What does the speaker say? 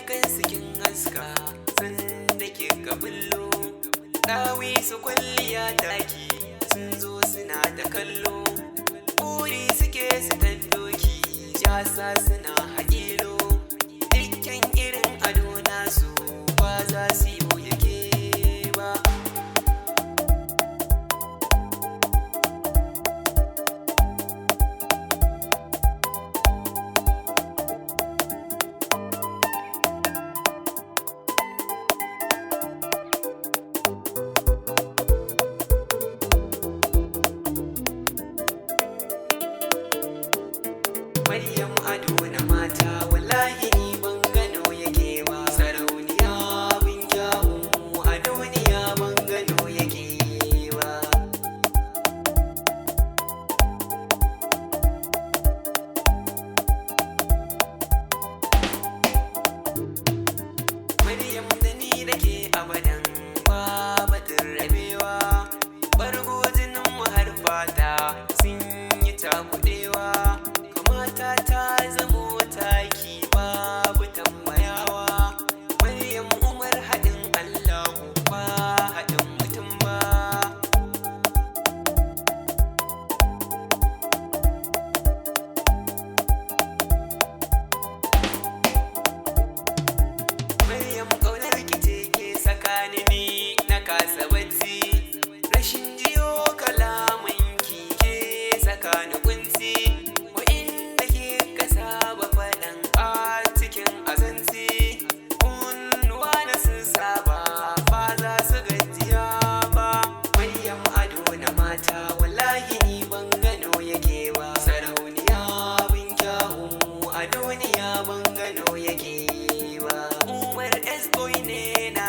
dukan sikin haska sanda ke kabullo dawi su kwalliya taki sun zo suna da kallo buri suke su tandoki jasa suna haƙilo dukkan irin ado nasu ba za su yi yake ba. Maryam ado na mata wallahi ni ban gano yake ba sarauniya bin kyawu a duniya ban gano yake ba. Maryam da ni da ke abadan ba batun rabewa bargo jinin mu har fata sun yi takudewa kamata ta zamo taki babu tambayawa. Maryam Umar haɗin Allahu ba haɗin mutum ba. Maryam ƙaunar ki ce ke sakani ni na kasa bacci rashin jiyo kalaman ki ke sakani kunci wa'inda ke kasa ba faɗan a cikin azanci kunnuwa na sun saba ba za su gajiya ba. Maryam ado na mata wallahi ni ban gano yake ba sarauniya bin kyawu a duniya ban gano yake ba. Umar S-boy ne na